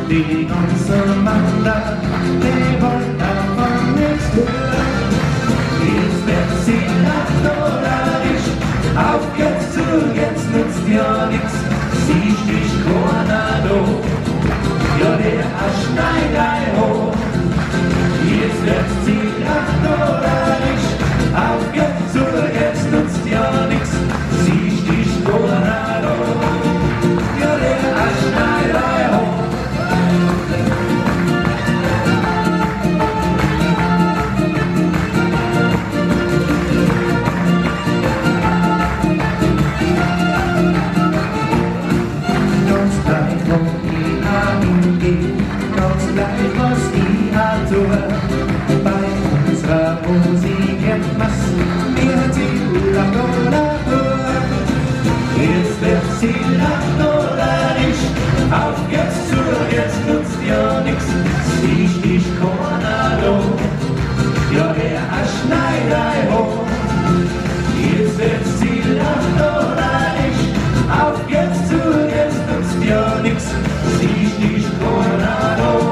die ganze Mann da, der wollt davon nichts hören. Jetzt wird sie lacht oder nicht, auf jetzt zu, jetzt nützt ja nix, sie sticht Coronado, ja der Schneider hoch. Jetzt wird sie lacht oder nicht, auf jetzt zu, jetzt nützt ja nix, sie sticht Coronado, ja der Schneider hoch. Ganz gleich, was ich tue, bei unserer Musik etwas mehr sie lacht oder hört. Jetzt wird sie lacht oder nicht, auf jetzt zu, jetzt nutzt ja nix, sie sticht Coronado, ja der Schneider hoch. Jetzt wird sie lacht oder nicht, auf jetzt zu, jetzt nutzt ja nix, sie sticht Coronado.